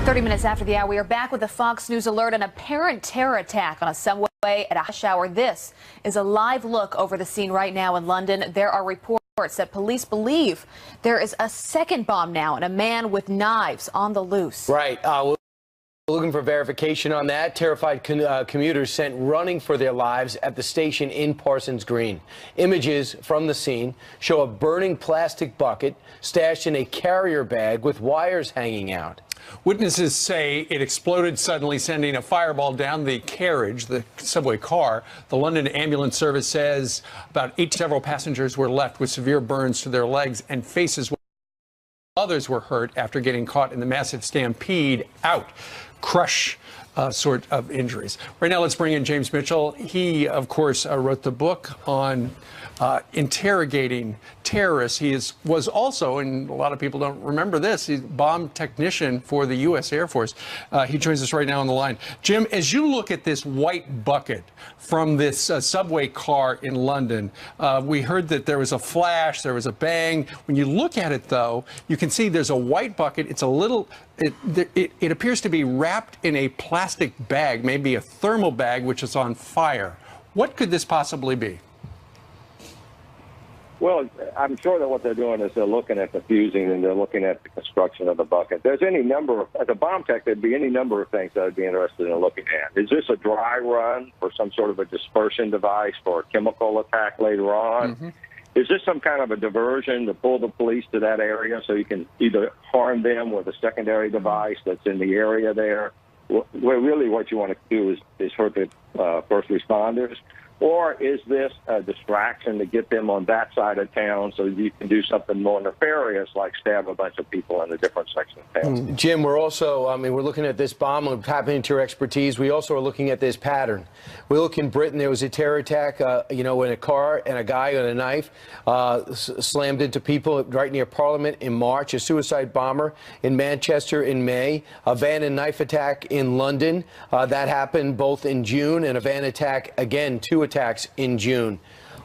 30 minutes after the hour, we are back with a Fox News alert. An apparent terror attack on a subway at a rush hour. This is a live look over the scene right now in London. There are reports that police believe there is a second bomb now and a man with knives on the loose. Right. Looking for verification on that. Terrified commuters sent running for their lives at the station in Parsons Green. Images from the scene show a burning plastic bucket stashed in a carrier bag with wires hanging out. Witnesses say it exploded suddenly, sending a fireball down the carriage, the subway car. The London Ambulance Service says several passengers were left with severe burns to their legs and faces. Others were hurt after getting caught in the massive stampede out. Crush sort of injuries. Right now, let's bring in James Mitchell. He, of course, wrote the book on interrogating terrorists. He was also, and a lot of people don't remember this, he's a bomb technician for the U.S. Air Force. He joins us right now on the line. Jim, as you look at this white bucket from this subway car in London, we heard that there was a flash, there was a bang. When you look at it, though, you can see there's a white bucket. It's a little, it appears to be wrapped in a plastic bag, maybe a thermal bag, which is on fire. What could this possibly be? Well, I'm sure that what they're doing is they're looking at the fusing and they're looking at the construction of the bucket. There's any number of, as a bomb tech, there'd be any number of things that I'd be interested in looking at. Is this a dry run for some sort of a dispersion device for a chemical attack later on? Mm-hmm. Is this some kind of a diversion to pull the police to that area so you can either harm them with a secondary device that's in the area there? Well, really what you want to do is hurt the first responders. Or is this a distraction to get them on that side of town so you can do something more nefarious, like stab a bunch of people in a different section of town? Jim, we're also, we're looking at this bomb. We're tapping into your expertise. We also are looking at this pattern. We look in Britain, there was a terror attack, in a car, and a guy with a knife slammed into people right near Parliament in March, a suicide bomber in Manchester in May, a van and knife attack in London. That happened both in June, and a van attack, again, 2 attacks in June.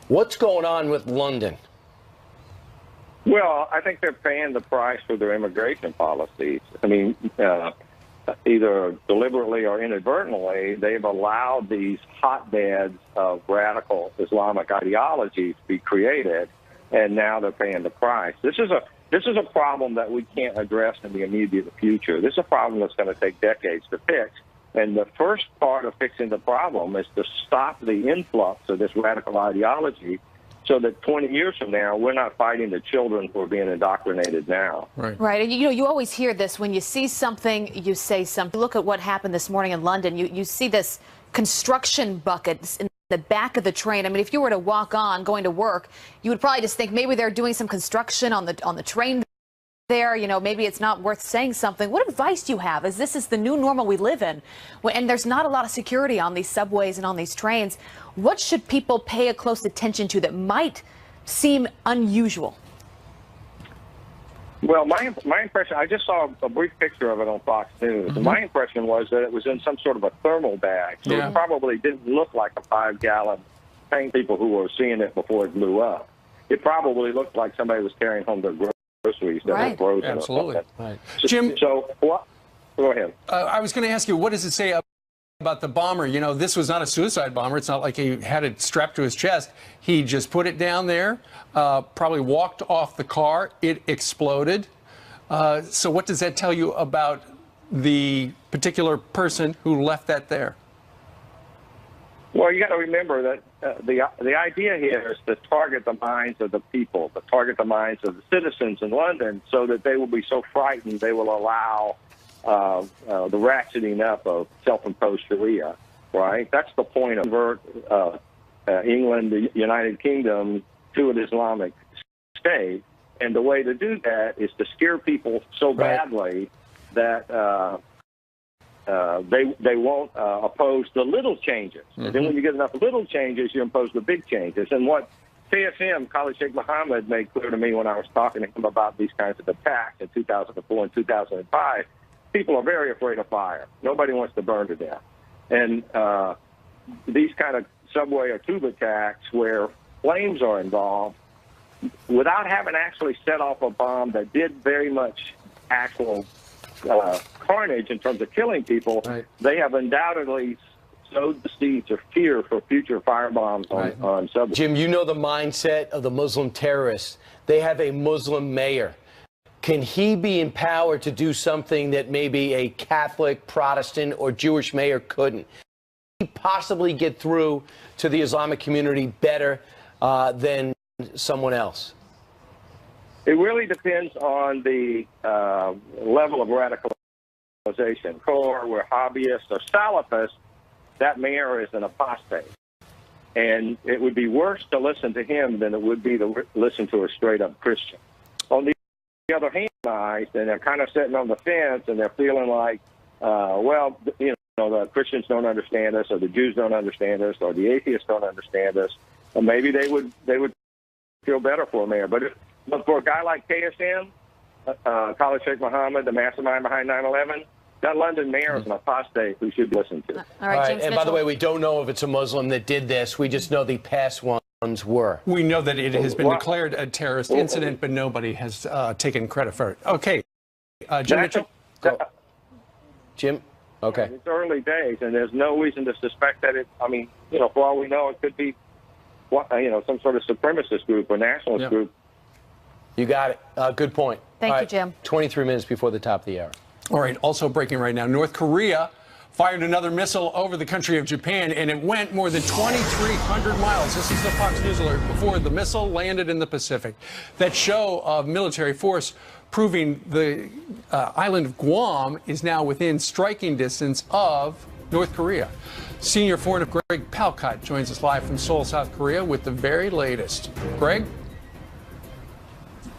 What's going on with London? Well, I think they're paying the price for their immigration policies. I mean, either deliberately or inadvertently, they've allowed these hotbeds of radical Islamic ideology to be created, and now they're paying the price. This is a problem that we can't address in the immediate future. This is a problem that's going to take decades to fix. And the first part of fixing the problem is to stop the influx of this radical ideology so that 20 years from now, we're not fighting the children who are being indoctrinated now. Right. And, you always hear this. When you see something, you say something. Look at what happened this morning in London. You see this construction bucket in the back of the train. I mean, if you were to walk on going to work, you would probably just think maybe they're doing some construction on the train there, maybe it's not worth saying something. What advice do you have, as this is the new normal we live in, and there's not a lot of security on these subways and on these trains? What should people pay a close attention to that might seem unusual? Well, my impression, I just saw a brief picture of it on Fox News. Mm-hmm. My impression was that it was in some sort of a thermal bag, so It probably didn't look like a 5-gallon tank. People who were seeing it before it blew up, it probably looked like somebody was carrying home their groceries that were frozen. Absolutely. Right. Jim, so what? Go ahead. I was going to ask you, what does it say about the bomber? This was not a suicide bomber. It's not like he had it strapped to his chest. He just put it down there, probably walked off the car. It exploded. So what does that tell you about the particular person who left that there? Well, you got to remember that the idea here is to target the minds of the people, to target the minds of the citizens in London, so that they will be so frightened they will allow the ratcheting up of self-imposed Sharia. Right? That's the point of England, the United Kingdom, to an Islamic state, and the way to do that is to scare people so badly that they won't oppose the little changes. Mm-hmm. And then when you get enough little changes, you impose the big changes. And what KSM, Khalid Sheikh Mohammed, made clear to me when I was talking to him about these kinds of attacks in 2004 and 2005, people are very afraid of fire. Nobody wants to burn to death. And these kind of subway or tube attacks where flames are involved, without having actually set off a bomb that did very much actual carnage in terms of killing people, Right. they have undoubtedly sowed the seeds of fear for future firebombs on subways. Jim, you know the mindset of the Muslim terrorists. They have a Muslim mayor. Can he be empowered to do something that maybe a Catholic, Protestant, or Jewish mayor couldn't? Can he possibly get through to the Islamic community better than someone else? It really depends on the level of radicalization. Or Wahhabists or Salafists, that mayor is an apostate. And it would be worse to listen to him than it would be to listen to a straight-up Christian. On the other hand, and they're kind of sitting on the fence, and they're feeling like, well, you know, the Christians don't understand us, or the Jews don't understand us, or the atheists don't understand us. Or maybe they would feel better for a mayor. But for a guy like KSM, Khalid Sheikh Mohammed, the mastermind behind 9/11, that London mayor is an apostate who should be listened to. All right, James and by the way, we don't know if it's a Muslim that did this. We just know the past ones were. We know that it has been declared a terrorist incident, but nobody has taken credit for it. Okay, Jim Mitchell. Jim? Okay. It's early days, and there's no reason to suspect that I mean, you know, for all we know, it could be, you know, some sort of supremacist group or nationalist group. You got it. Good point. Thank you, Jim. 23 minutes before the top of the hour. All right, also breaking right now, North Korea fired another missile over the country of Japan, and it went more than 2,300 miles. This is the Fox News alert before the missile landed in the Pacific. That show of military force proving the island of Guam is now within striking distance of North Korea. Senior foreign Greg Palkot joins us live from Seoul, South Korea with the very latest. Greg?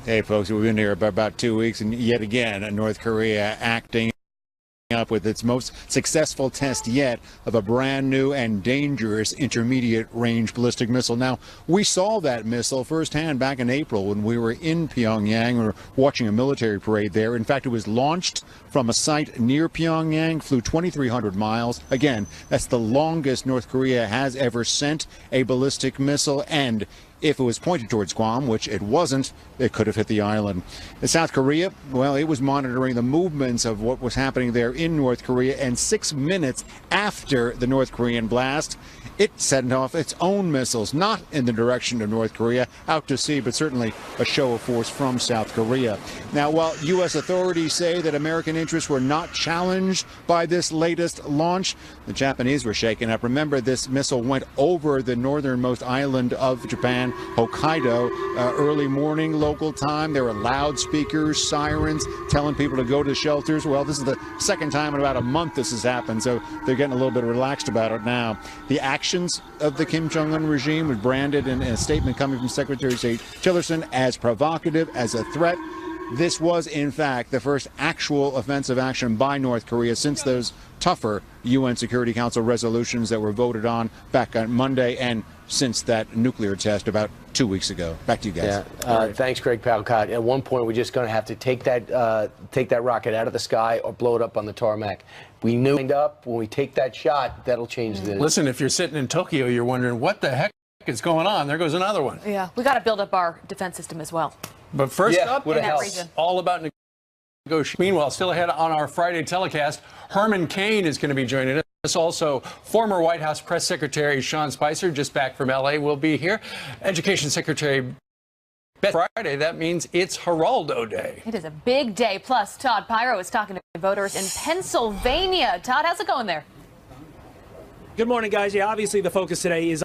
Hey, folks, we've been here about 2 weeks, and yet again, North Korea acting up with its most successful test yet of a brand new and dangerous intermediate range ballistic missile. Now, we saw that missile firsthand back in April when we were in Pyongyang. We were watching a military parade there. In fact, it was launched from a site near Pyongyang, flew 2,300 miles. Again, that's the longest North Korea has ever sent a ballistic missile, and if it was pointed towards Guam, which it wasn't, it could have hit the island. In South Korea, well, it was monitoring the movements of what was happening there in North Korea, and 6 minutes after the North Korean blast, it sent off its own missiles, not in the direction of North Korea, out to sea, but certainly a show of force from South Korea. Now, while U.S. authorities say that American interests were not challenged by this latest launch, the Japanese were shaken up. Remember, this missile went over the northernmost island of Japan, Hokkaido, early morning local time. There were loudspeakers, sirens, telling people to go to shelters. Well, this is the second time in about a month this has happened, so they're getting a little bit relaxed about it now. The actions of the Kim Jong-un regime was branded in a statement coming from Secretary of State Tillerson as provocative, as a threat. This was, in fact, the first actual offensive action by North Korea since those tougher UN Security Council resolutions that were voted on back on Monday, and since that nuclear test about 2 weeks ago. Back to you guys. Yeah. Thanks, Greg Palkot. At one point, we're just going to have to take that rocket out of the sky or blow it up on the tarmac. We knew up when we take that shot, that'll change the. Listen, if you're sitting in Tokyo, you're wondering what the heck is going on. There goes another one. Yeah, we got to build up our defense system as well. But first up, in that region. All about negotiation. Meanwhile, still ahead on our Friday telecast, Herman Cain is going to be joining us. Also, former White House Press Secretary Sean Spicer, just back from L.A., will be here. Education Secretary Beth Friday. That means it's Geraldo Day. It is a big day. Plus, Todd Pyro is talking to voters in Pennsylvania. Todd, how's it going there? Good morning, guys. Yeah, obviously the focus today is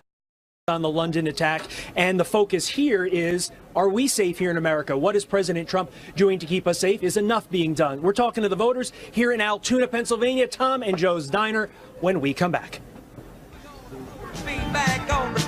on the London attack, and the focus here is, are we safe here in America? What is President Trump doing to keep us safe? Is enough being done? We're talking to the voters here in Altoona, Pennsylvania, Tom and Joe's Diner, when we come back.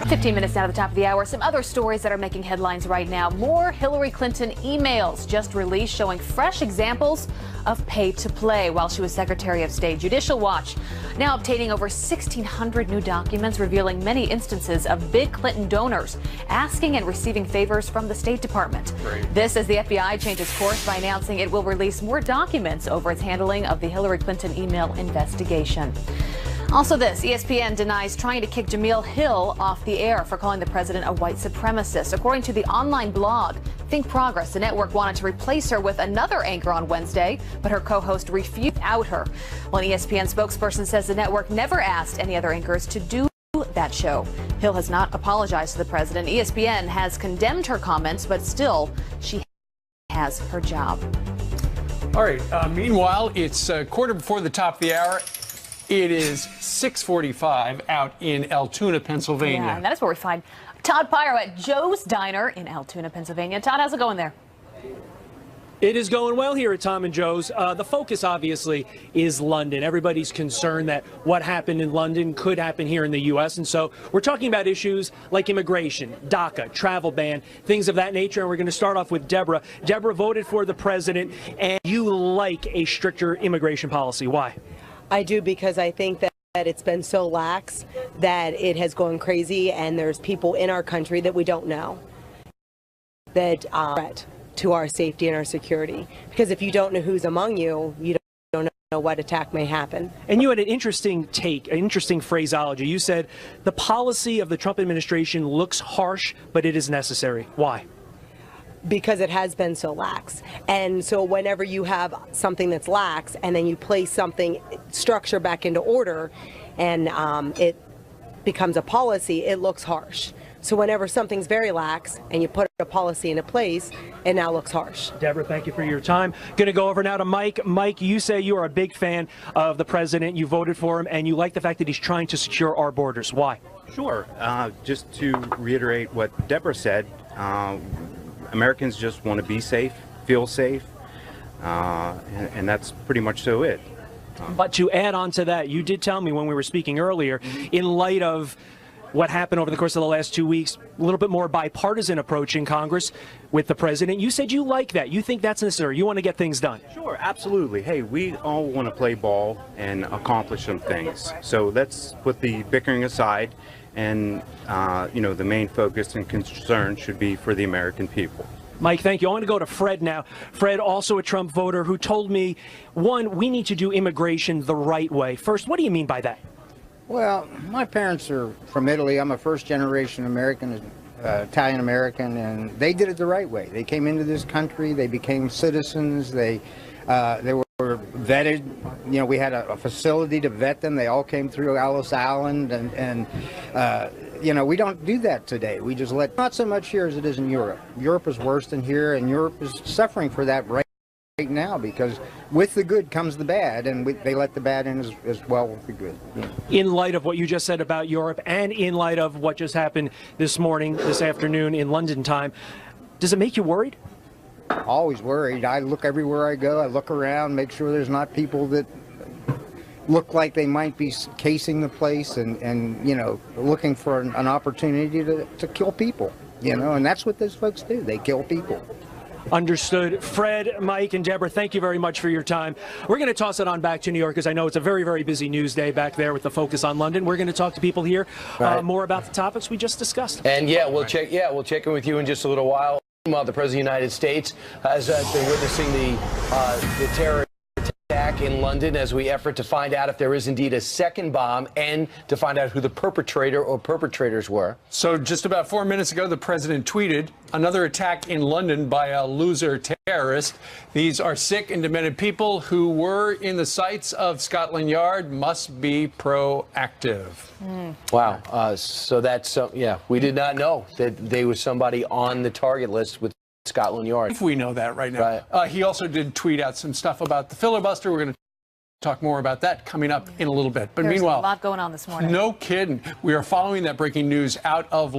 15 minutes out of the top of the hour. Some other stories that are making headlines right now. More Hillary Clinton emails just released showing fresh examples of pay to play while she was Secretary of State. Judicial Watch now obtaining over 1,600 new documents revealing many instances of big Clinton donors asking and receiving favors from the State Department. Great. This as the FBI changes course by announcing it will release more documents over its handling of the Hillary Clinton email investigation. Also this, ESPN denies trying to kick Jemele Hill off the air for calling the president a white supremacist. According to the online blog Think Progress, the network, wanted to replace her with another anchor on Wednesday, but her co-host refused out her. Well, an ESPN spokesperson says the network never asked any other anchors to do that show. Hill has not apologized to the president. ESPN has condemned her comments, but still, she has her job. All right. Meanwhile, it's a quarter before the top of the hour. It is 6:45 out in Altoona, Pennsylvania. Yeah, and that is where we find Todd Pyro at Joe's Diner in Altoona, Pennsylvania. Todd, how's it going there? It is going well here at Tom and Joe's. The focus, obviously, is London. Everybody's concerned that what happened in London could happen here in the U.S. And so we're talking about issues like immigration, DACA, travel ban, things of that nature. And we're going to start off with Deborah. Deborah voted for the president, and you like a stricter immigration policy. Why? I do, because I think that it's been so lax that it has gone crazy, and there's people in our country that we don't know that are threat to our safety and our security. Because if you don't know who's among you, you don't know what attack may happen. And you had an interesting take, an interesting phraseology. You said the policy of the Trump administration looks harsh, but it is necessary. Why? Because it has been so lax. And so whenever you have something that's lax and then you place something, structure back into order, and it becomes a policy, it looks harsh. So whenever something's very lax and you put a policy into place, it now looks harsh. Deborah, thank you for your time. Going to go over now to Mike. Mike, you say you are a big fan of the president. You voted for him, and you like the fact that he's trying to secure our borders. Why? Sure. Just to reiterate what Deborah said, Americans just want to be safe, feel safe, and that's pretty much so it. But to add on to that, you did tell me when we were speaking earlier, in light of what happened over the course of the last 2 weeks, a little bit more bipartisan approach in Congress with the president. You said you like that. You think that's necessary. You want to get things done. Sure, absolutely. Hey, we all want to play ball and accomplish some things. So let's put the bickering aside, and the main focus and concern should be for the American people. Mike, thank you. I want to go to Fred now. Fred, also a Trump voter, who told me, one, we need to do immigration the right way. First, what do you mean by that? Well, my parents are from Italy. I'm a first-generation American, Italian-American, and they did it the right way. They came into this country. They became citizens. They were vetted. You know, we had a facility to vet them. They all came through Ellis Island, and we don't do that today. We just not so much here as it is in Europe. Europe is worse than here, and Europe is suffering for that right now, because with the good comes the bad, and they let the bad in as well with the good. Yeah. In light of what you just said about Europe, and in light of what just happened this afternoon in London time, does it make you worried? Always worried. I look everywhere I go. I look around, make sure there's not people that look like they might be casing the place and looking for an opportunity to kill people, and that's what those folks do. They kill people. Understood. Fred, Mike, and Deborah, thank you very much for your time. We're going to toss it on back to New York, because I know it's a very, very busy news day back there with the focus on London. We're going to talk to people here more about the topics we just discussed. And we'll check in with you in just a little while. Meanwhile, the President of the United States has been witnessing the terror attack in London as we effort to find out if there is indeed a second bomb, and to find out who the perpetrator or perpetrators were. So just about 4 minutes ago, the president tweeted another attack in London by a loser terrorist. These are sick and demented people who were in the sights of Scotland Yard, must be proactive. Wow. So that's, we did not know that they was somebody on the target list with Scotland Yard. If we know that right now. Right. He also did tweet out some stuff about the filibuster. We're going to talk more about that coming up in a little bit. But There's meanwhile, a lot going on this morning. No kidding. We are following that breaking news out of